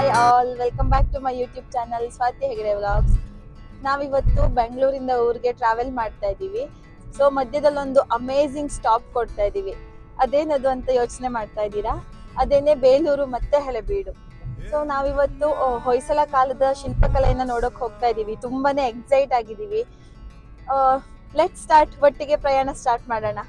Hi all, welcome back to my YouTube channel Swathi Hegde vlogs. ನಾವಿವತ್ತು ಬೆಂಗಳೂರಿಂದ ಊರಿಗೆ ಟ್ರಾವೆಲ್ ಮಾಡ್ತಾ ಇದ್ದೀವಿ. ಸೊ ಮಧ್ಯದಲ್ಲಿ ಒಂದು ಅಮೇಝಿಂಗ್ ಸ್ಟಾಪ್ ಕೊಡ್ತಾ ಇದ್ದೀವಿ. ಅದೇನದು ಅಂತ ಯೋಚನೆ ಮಾಡ್ತಾ ಇದ್ದೀರಾ? ಅದೇನೇ ಬೇಲೂರು ಮತ್ತೆ ಹಳೆಬೀಡು. ಸೊ ನಾವಿವತ್ತು ಹೊಯ್ಸಳ ಕಾಲದ ಶಿಲ್ಪಕಲೆಯನ್ನ ನೋಡಕ್ ಹೋಗ್ತಾ ಇದ್ದೀವಿ. ತುಂಬಾನೇ ಎಕ್ಸೈಟ್ ಆಗಿದ್ದೀವಿ. ಲೆಟ್ ಸ್ಟಾರ್ಟ್, ಒಟ್ಟಿಗೆ ಪ್ರಯಾಣ ಸ್ಟಾರ್ಟ್ ಮಾಡೋಣ.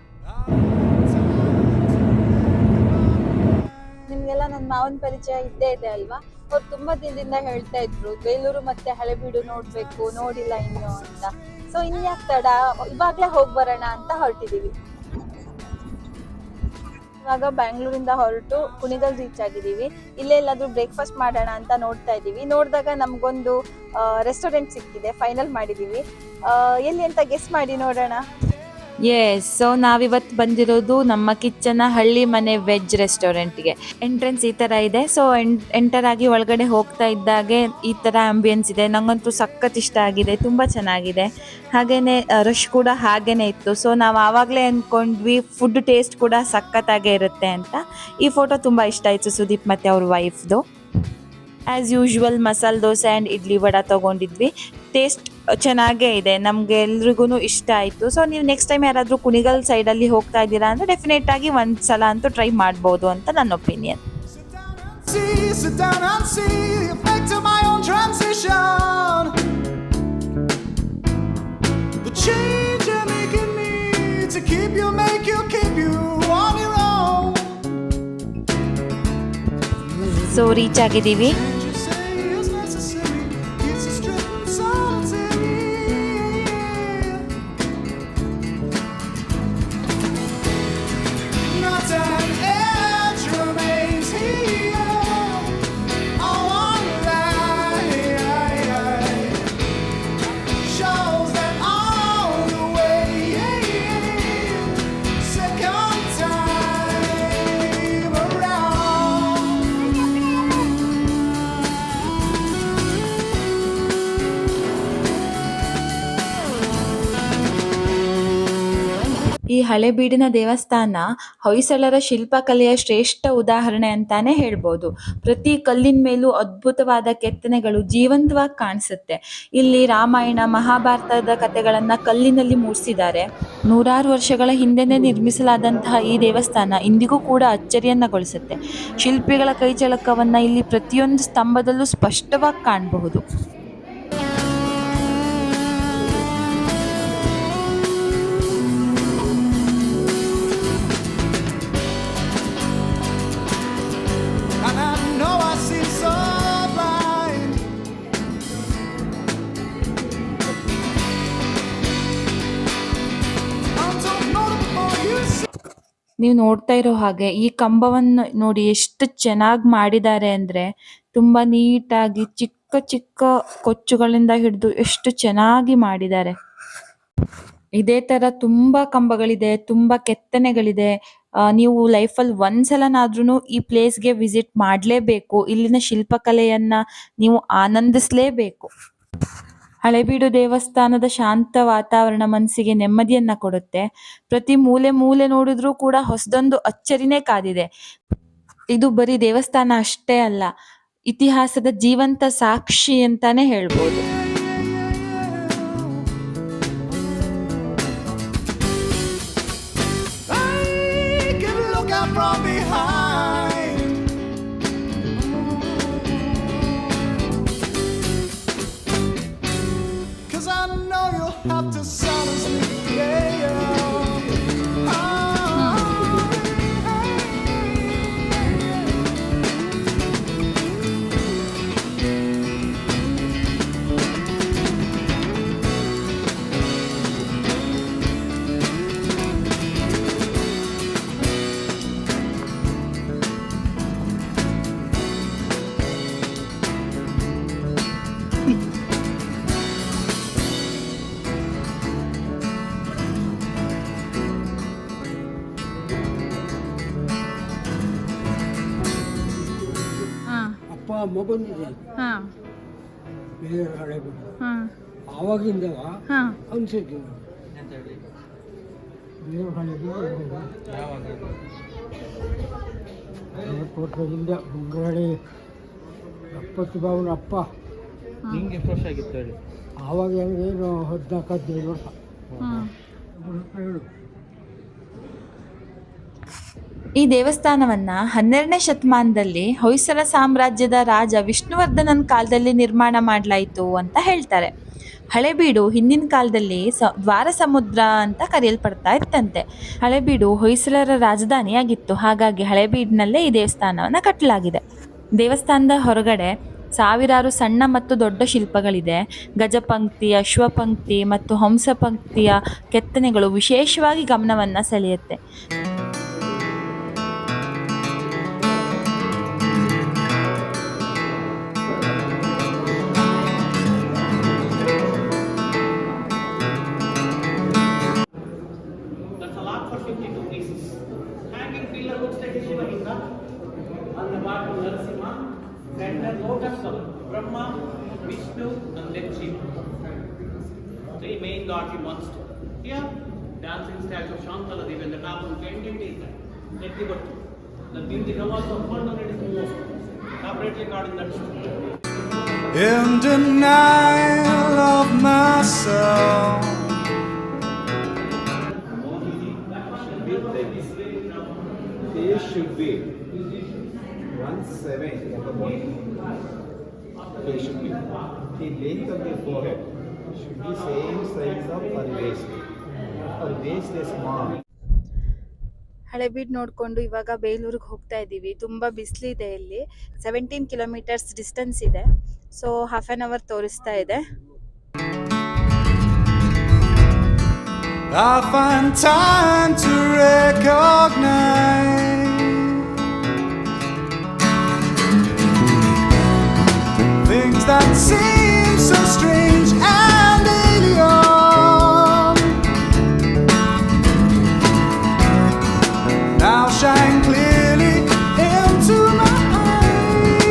ನಿಮ್ಗೆಲ್ಲ ನನ್ನ ಮಾವನ ಪರಿಚಯ ಇದ್ದೇ ಇದೆ ಅಲ್ವಾ? ಅವ್ರು ತುಂಬಾ ದಿನದಿಂದ ಹೇಳ್ತಾ ಇದ್ರು ಬೇಲೂರು ಮತ್ತೆ ಹಳೆಬೀಡು ನೋಡ್ಬೇಕು, ನೋಡಿಲ್ಲ ಇನ್ನು ಅಂತ. ಸೊ ಇನ್ಯಾಕ್ ತಡ, ಇವಾಗ್ಲೇ ಹೋಗಿ ಬರೋಣ ಅಂತ ಹೊರಟಿದೀವಿ. ಇವಾಗ ಬ್ಯಾಂಗ್ಳೂರಿಂದ ಹೊರಟು ಕುಣಿಗಲ್ ರೀಚ್ ಆಗಿದ್ದೀವಿ. ಇಲ್ಲೇ ಎಲ್ಲಾದ್ರೂ ಬ್ರೇಕ್ಫಾಸ್ಟ್ ಮಾಡೋಣ ಅಂತ ನೋಡ್ತಾ ಇದ್ದೀವಿ. ನೋಡಿದಾಗ ನಮ್ಗೊಂದು ರೆಸ್ಟೋರೆಂಟ್ ಸಿಕ್ಕಿದೆ, ಫೈನಲ್ ಮಾಡಿದೀವಿ. ಎಲ್ಲಿ ಅಂತ ಗೆಸ್ ಮಾಡಿ ನೋಡೋಣ. ಎಸ್, ಸೊ ನಾವಿವತ್ತು ಬಂದಿರೋದು ನಮ್ಮ ಕಿಚ್ಚನ ಹಳ್ಳಿ ಮನೆ ವೆಜ್ ರೆಸ್ಟೋರೆಂಟ್ಗೆ. ಎಂಟ್ರೆನ್ಸ್ ಈ ಥರ ಇದೆ. ಸೊ ಎಂಟರ್ ಆಗಿ ಒಳಗಡೆ ಹೋಗ್ತಾ ಇದ್ದಾಗೆ ಈ ಥರ ಆಂಬಿಯನ್ಸ್ ಇದೆ. ನಂಗಂತೂ ಸಖತ್ ಇಷ್ಟ ಆಗಿದೆ, ತುಂಬ ಚೆನ್ನಾಗಿದೆ. ಹಾಗೆಯೇ ರಶ್ ಕೂಡ ಹಾಗೇನೆ ಇತ್ತು. ಸೊ ನಾವು ಆವಾಗಲೇ ಅಂದ್ಕೊಂಡ್ವಿ ಫುಡ್ ಟೇಸ್ಟ್ ಕೂಡ ಸಖತ್ತಾಗೇ ಇರುತ್ತೆ ಅಂತ. ಈ ಫೋಟೋ ತುಂಬ ಇಷ್ಟ ಆಯಿತು ಸುದೀಪ್ ಮತ್ತು ಅವ್ರ ವೈಫ್ದು. As usual masala dosa and idli vada ತೊಗೊಂಡಿದ್ವಿ. Taste ಚೆನ್ನಾಗೇ ಇದೆ, ನಮಗೆ ಎಲ್ರಿಗೂ ಇಷ್ಟ ಆಯಿತು. ಸೊ ನೀವು ನೆಕ್ಸ್ಟ್ ಟೈಮ್ ಯಾರಾದರೂ ಕುಣಿಗಲ್ ಸೈಡಲ್ಲಿ ಹೋಗ್ತಾ ಇದ್ದೀರಾ ಅಂದರೆ ಡೆಫಿನೆಟ್ ಆಗಿ ಒಂದು ಸಲ ಅಂತೂ ಟ್ರೈ ಮಾಡ್ಬೋದು ಅಂತ ನನ್ನ ಒಪಿನಿಯನ್. ಸೊ ರೀಚ್ ಆಗಿದ್ದೀವಿ. ಈ ಹಳೆಬೀಡಿನ ದೇವಸ್ಥಾನ ಹೊಯ್ಸಳರ ಶಿಲ್ಪಕಲೆಯ ಶ್ರೇಷ್ಠ ಉದಾಹರಣೆ ಅಂತಾನೆ ಹೇಳ್ಬೋದು. ಪ್ರತಿ ಕಲ್ಲಿನ ಮೇಲೂ ಅದ್ಭುತವಾದ ಕೆತ್ತನೆಗಳು ಜೀವಂತವಾಗಿ ಕಾಣಿಸುತ್ತೆ. ಇಲ್ಲಿ ರಾಮಾಯಣ ಮಹಾಭಾರತದ ಕಥೆಗಳನ್ನ ಕಲ್ಲಿನಲ್ಲಿ ಮೂಡಿಸಿದ್ದಾರೆ. ನೂರಾರು ವರ್ಷಗಳ ಹಿಂದೆನೇ ನಿರ್ಮಿಸಲಾದಂತಹ ಈ ದೇವಸ್ಥಾನ ಇಂದಿಗೂ ಕೂಡ ಅಚ್ಚರಿಯನ್ನಗೊಳಿಸುತ್ತೆ. ಶಿಲ್ಪಿಗಳ ಕೈಚಳಕವನ್ನ ಇಲ್ಲಿ ಪ್ರತಿಯೊಂದು ಸ್ತಂಭದಲ್ಲೂ ಸ್ಪಷ್ಟವಾಗಿ ಕಾಣಬಹುದು. ನೀವು ನೋಡ್ತಾ ಇರೋ ಹಾಗೆ ಈ ಕಂಬವನ್ನು ನೋಡಿ ಎಷ್ಟು ಚೆನ್ನಾಗಿ ಮಾಡಿದ್ದಾರೆ ಅಂದರೆ, ತುಂಬ ನೀಟಾಗಿ ಚಿಕ್ಕ ಚಿಕ್ಕ ಕೊಚ್ಚುಗಳಿಂದ ಹಿಡಿದು ಎಷ್ಟು ಚೆನ್ನಾಗಿ ಮಾಡಿದ್ದಾರೆ. ಇದೇ ಥರ ತುಂಬ ಕಂಬಗಳಿದೆ, ತುಂಬ ಕೆತ್ತನೆಗಳಿದೆ. ನೀವು ಲೈಫಲ್ಲಿ ಒಂದ್ಸಲನಾದ್ರೂ ಈ ಪ್ಲೇಸ್ಗೆ ವಿಸಿಟ್ ಮಾಡಲೇಬೇಕು. ಇಲ್ಲಿನ ಶಿಲ್ಪಕಲೆಯನ್ನು ನೀವು ಆನಂದಿಸಲೇಬೇಕು. ಹಳೆಬೀಡು ದೇವಸ್ಥಾನದ ಶಾಂತ ವಾತಾವರಣ ಮನಸ್ಸಿಗೆ ನೆಮ್ಮದಿಯನ್ನ ಕೊಡುತ್ತೆ. ಪ್ರತಿ ಮೂಲೆ ಮೂಲೆ ನೋಡಿದ್ರೂ ಕೂಡ ಹೊಸದೊಂದು ಅಚ್ಚರಿನೇ ಕಾದಿದೆ. ಇದು ಬರೀ ದೇವಸ್ಥಾನ ಅಷ್ಟೇ ಅಲ್ಲ, ಇತಿಹಾಸದ ಜೀವಂತ ಸಾಕ್ಷಿ ಅಂತಾನೆ ಹೇಳ್ಬೋದು. Have to silence me, yeah, yeah. ಮಗನಿದೆ ಬೇರೆ ಹಳೆಬೀಡು ಆವಾಗಿಂದವ ಅನ್ಸುತ್ತೆ. ಬೇರೆ ಹಳೆಬೀಡು 40 ವರ್ಷದಿಂದ ಮುಂಗಡೆ ಪದ್ಮನಾಭನ ಅಪ್ಪ. ನಿಂಗೆ ಎಷ್ಟು ವರ್ಷ ಆಗಿತ್ತು ಹೇಳಿ? ಆವಾಗ ನನಗೇನು 14-15 ವರ್ಷ. ಹೇಳು. ಈ ದೇವಸ್ಥಾನವನ್ನ 12ನೇ ಶತಮಾನದಲ್ಲಿ ಹೊಯ್ಸಳ ಸಾಮ್ರಾಜ್ಯದ ರಾಜ ವಿಷ್ಣುವರ್ಧನನ ಕಾಲದಲ್ಲಿ ನಿರ್ಮಾಣ ಮಾಡಲಾಯಿತು ಅಂತ ಹೇಳ್ತಾರೆ. ಹಳೆಬೀಡು ಹಿಂದಿನ ಕಾಲದಲ್ಲಿ ದ್ವಾರ ಸಮುದ್ರ ಅಂತ ಕರೆಯಲ್ಪಡ್ತಾ ಇತ್ತಂತೆ. ಹಳೆಬೀಡು ಹೊಯ್ಸಳರ ರಾಜಧಾನಿಯಾಗಿತ್ತು. ಹಾಗಾಗಿ ಹಳೆಬೀಡಿನಲ್ಲೇ ಈ ದೇವಸ್ಥಾನವನ್ನು ಕಟ್ಟಲಾಗಿದೆ. ದೇವಸ್ಥಾನದ ಹೊರಗಡೆ ಸಾವಿರಾರು ಸಣ್ಣ ಮತ್ತು ದೊಡ್ಡ ಶಿಲ್ಪಗಳಿದೆ. ಗಜಪಂಕ್ತಿ, ಅಶ್ವಪಂಕ್ತಿ ಮತ್ತು ಹಂಸಪಂಕ್ತಿಯ ಕೆತ್ತನೆಗಳು ವಿಶೇಷವಾಗಿ ಗಮನವನ್ನು ಸೆಳೆಯುತ್ತೆ. That's a lot for 52 pieces. Hanging pillar looks like a Shiva Linga. On the bottom, Narasimha. Center lotus of Brahma, Vishnu, and then Shiva. Three main gods in one stone. Here, dancing statue of Shantala Devi, and the top of the pendant is that. Let me go. The beauty of also 100 is most separately called in that stone. In denial of myself. Face should be 1/7 of the body. Face should be. The length of the forehead should be same size of her waist. Her waist is small. Halebidu ನೋಡಿಕೊಂಡು ಇವಾಗ ಬೇಲೂರಿಗೆ ಹೋಗ್ತಾ ಇದ್ದೀವಿ. ತುಂಬ ಬಿಸಿಲಿದೆ ಇಲ್ಲಿ. 17 kilometres distance ಇದೆ. So half an hour ತೋರಿಸ್ತಾ ಇದೆ. I find time to recognize things that seem so strange and alien. Now shine clearly into my eyes.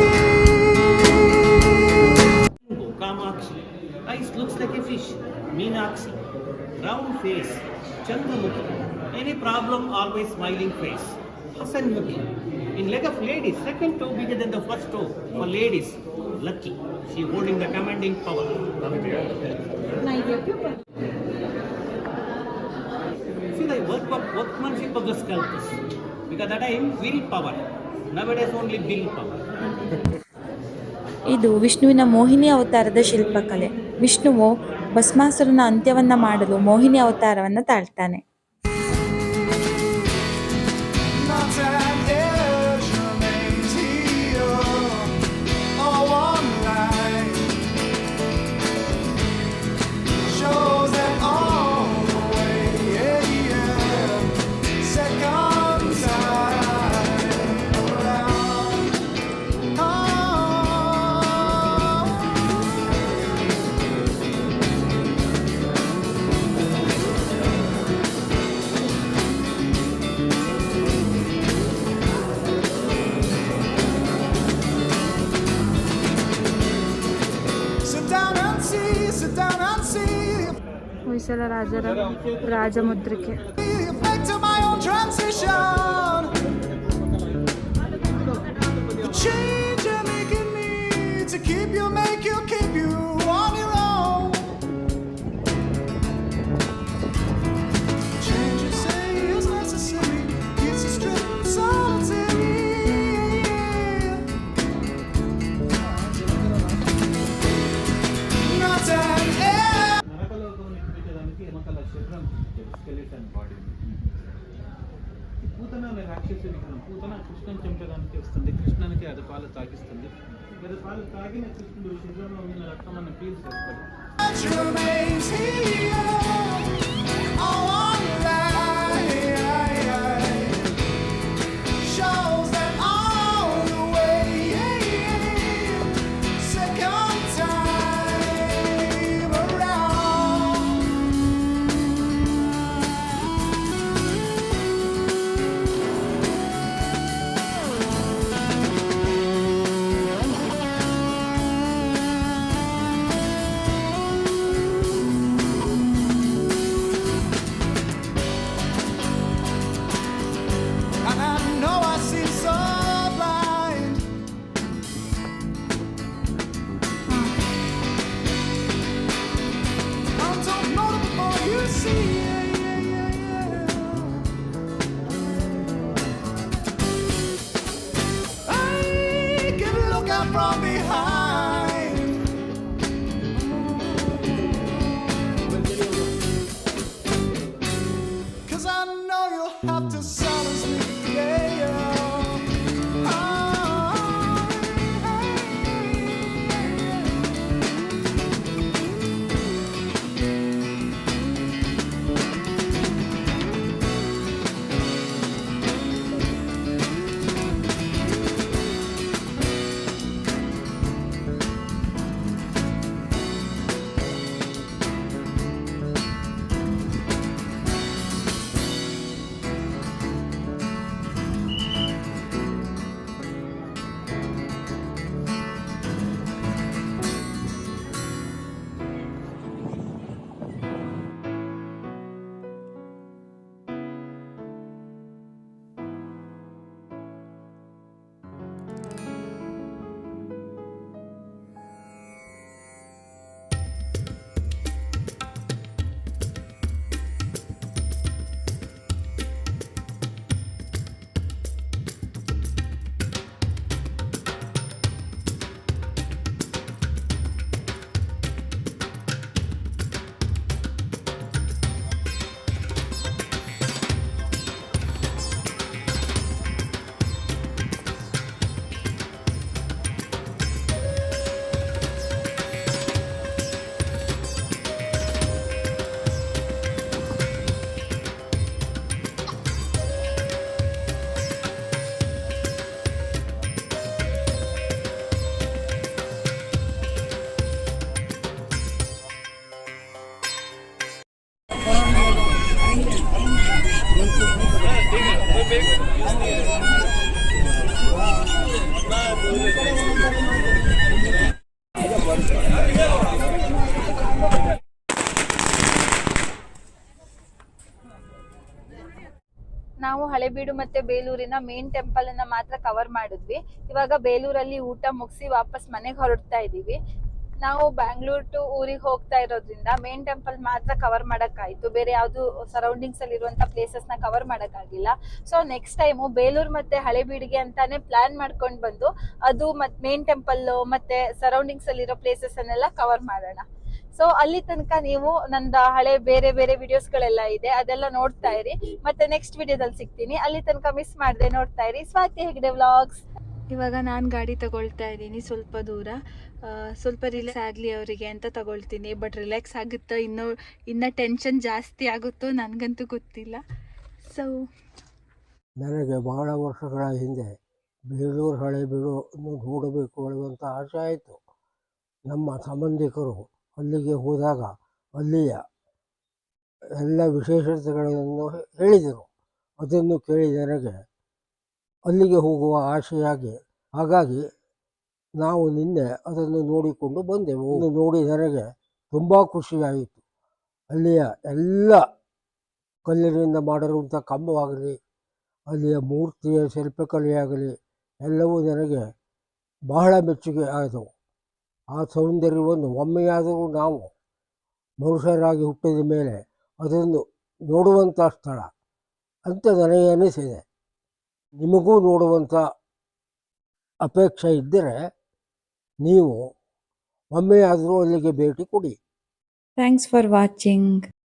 Kamakshi. Eyes looks like a fish. Meenakshi. Round face. Chandramukhi. Any problem, always smiling face. Hasanmukhi. In leg of ladies, second toe bigger than the first toe. For ladies, lucky. She holding the commanding power. See the workmanship of the sculptors. Because that time will power. Nowadays only bill power. ಇದು ವಿಷ್ಣುವಿನ ಮೋಹಿನಿ ಅವತಾರದ ಶಿಲ್ಪಕಲೆ. ವಿಷ್ಣುವು ಭಸ್ಮಾಸುರನ ಅಂತ್ಯವನ್ನ ಮಾಡಲು ಮೋಹಿನಿ ಅವತಾರವನ್ನು ತಾಳ್ತಾನೆ. Not an edge remains here, all one line shows that all the way, second time around. Sit down and see, sit down and see Hoysala ರಾಜರ ರಾಜಮುದ್ರಿಕೆ. the effect of my own transition. The change you're making me to keep you, make you, keep you on your own. Change you say is necessary, keeps you stripped solitary. Not an నరకలోకం నిర్మించడానికి ఎమకల శరీరం skeleton body. Putana రాక్షసి విగ్రహం. పూతన కృష్ణను చంపడానికి వస్తుంది. కృష్ణనికి అది పాలు తాగిస్తుంది. అది పాలు తాగిన కృష్ణుడు శరీరంలో ఉన్న రక్తం అన్న ఫీల్ చేస్తాడు. remains here, all one line shows that all the way, second time around. from behind. 'Cause I know you'll have to silence me, yeah. ನಾವು ಹಳೆಬೀಡು ಮತ್ತೆ ಬೇಲೂರಿನ ಮೇನ್ ಟೆಂಪಲ್ ಅನ್ನ ಮಾತ್ರ ಕವರ್ ಮಾಡಿದ್ವಿ. ಇವಾಗ ಬೇಲೂರಲ್ಲಿ ಊಟ ಮುಗಿಸಿ ವಾಪಸ್ ಮನೆಗೆ ಹೊರಡ್ತಾ ಇದೀವಿ. ನಾವು ಬ್ಯಾಂಗ್ಳೂರ್ ಟು ಊರಿಗೆ ಹೋಗ್ತಾ ಇರೋದ್ರಿಂದ ಮೇನ್ ಟೆಂಪಲ್ ಮಾತ್ರ ಕವರ್ ಮಾಡಕ್ಕಾಯ್ತು. ಬೇರೆ ಯಾವ್ದು ಸರೌಂಡಿಂಗ್ಸ್ ಅಲ್ಲಿ ಇರುವಂತ ಪ್ಲೇಸಸ್ ನ ಕವರ್ ಮಾಡಕ್ಕಾಗಿಲ್ಲ. ಸೊ ನೆಕ್ಸ್ಟ್ ಟೈಮು ಬೇಲೂರ್ ಮತ್ತೆ ಹಳೆಬೀಡಿಗೆ ಅಂತಾನೆ ಪ್ಲಾನ್ ಮಾಡ್ಕೊಂಡು ಬಂದು ಅದು ಮತ್ತೆ ಮೇನ್ ಟೆಂಪಲ್ ಮತ್ತೆ ಸರೌಂಡಿಂಗ್ಸ್ ಅಲ್ಲಿ ಇರೋ ಪ್ಲೇಸಸ್ ಅನ್ನೆಲ್ಲ ಕವರ್ ಮಾಡೋಣ. ಸೊ ಅಲ್ಲಿ ತನಕ ನೀವು ನಂದ ಹಳೆ ಬೇರೆ ಬೇರೆ ವಿಡಿಯೋಸ್ ಗಳೆಲ್ಲ ಇದೆ, ಅದೆಲ್ಲ ನೋಡ್ತಾ ಇರಿ. ಮತ್ತೆ ನೆಕ್ಸ್ಟ್ ವಿಡಿಯೋದಲ್ಲಿ ಸಿಗ್ತೀನಿ. ಅಲ್ಲಿ ತನಕ ಮಿಸ್ ಮಾಡದೆ ನೋಡ್ತಾ ಇರಿ ಸ್ವಾತಿ ಹೆಗ್ಡೆ ವ್ಲಾಗ್ಸ್. ಇವಾಗ ನಾನು ಗಾಡಿ ತಗೊಳ್ತಾ ಇದ್ದೀನಿ ಸ್ವಲ್ಪ ದೂರ. ಸ್ವಲ್ಪ ರಿಲ್ಯಾಕ್ಸ್ ಆಗಲಿ ಅವರಿಗೆ ಅಂತ ತಗೊಳ್ತೀನಿ. ಬಟ್ ರಿಲ್ಯಾಕ್ಸ್ ಆಗುತ್ತೋ ಇನ್ನ ಟೆನ್ಷನ್ ಜಾಸ್ತಿ ಆಗುತ್ತೋ ನನಗಂತೂ ಗೊತ್ತಿಲ್ಲ. ಸೊ ನನಗೆ ಬಹಳ ವರ್ಷಗಳ ಹಿಂದೆ ಬೇಲೂರು ಹಳೆಬೀಡು ನೋಡಬೇಕು ಅನ್ನುವಂಥ ಆಸೆ ಆಯಿತು. ನಮ್ಮ ಸಂಬಂಧಿಕರು ಅಲ್ಲಿಗೆ ಹೋದಾಗ ಅಲ್ಲಿಯ ಎಲ್ಲ ವಿಶೇಷತೆಗಳನ್ನು ಹೇಳಿದರು. ಅದನ್ನು ಕೇಳಿ ನನಗೆ ಅಲ್ಲಿಗೆ ಹೋಗುವ ಆಸೆಯಾಗಿ, ಹಾಗಾಗಿ ನಾವು ನಿನ್ನೆ ಅದನ್ನು ನೋಡಿಕೊಂಡು ಬಂದೆವು. ನೋಡಿ ನನಗೆ ತುಂಬ ಖುಷಿಯಾಯಿತು. ಅಲ್ಲಿಯ ಎಲ್ಲ ಕಲ್ಲಿನಿಂದ ಮಾಡಿರುವಂಥ ಕಂಬವಾಗಲಿ, ಅಲ್ಲಿಯ ಮೂರ್ತಿಯ ಶಿಲ್ಪಕಲೆಯಾಗಲಿ ಎಲ್ಲವೂ ನನಗೆ ಬಹಳ ಮೆಚ್ಚುಗೆ ಆದವು. ಆ ಸೌಂದರ್ಯವನ್ನು ಒಮ್ಮೆಯಾದರೂ ನಾವು ಮನುಷ್ಯರಾಗಿ ಹುಟ್ಟಿದ ಮೇಲೆ ಅದನ್ನು ನೋಡುವಂಥ ಸ್ಥಳ ಅಂತ ನನಗೆ ಅನಿಸಿದೆ. ನಿಮಗೂ ನೋಡುವಂಥ ಅಪೇಕ್ಷೆ ಇದ್ದರೆ ನೀವು ಒಮ್ಮೆಯಾದರೂ ಅಲ್ಲಿಗೆ ಭೇಟಿ ಕೊಡಿ. Thanks for watching.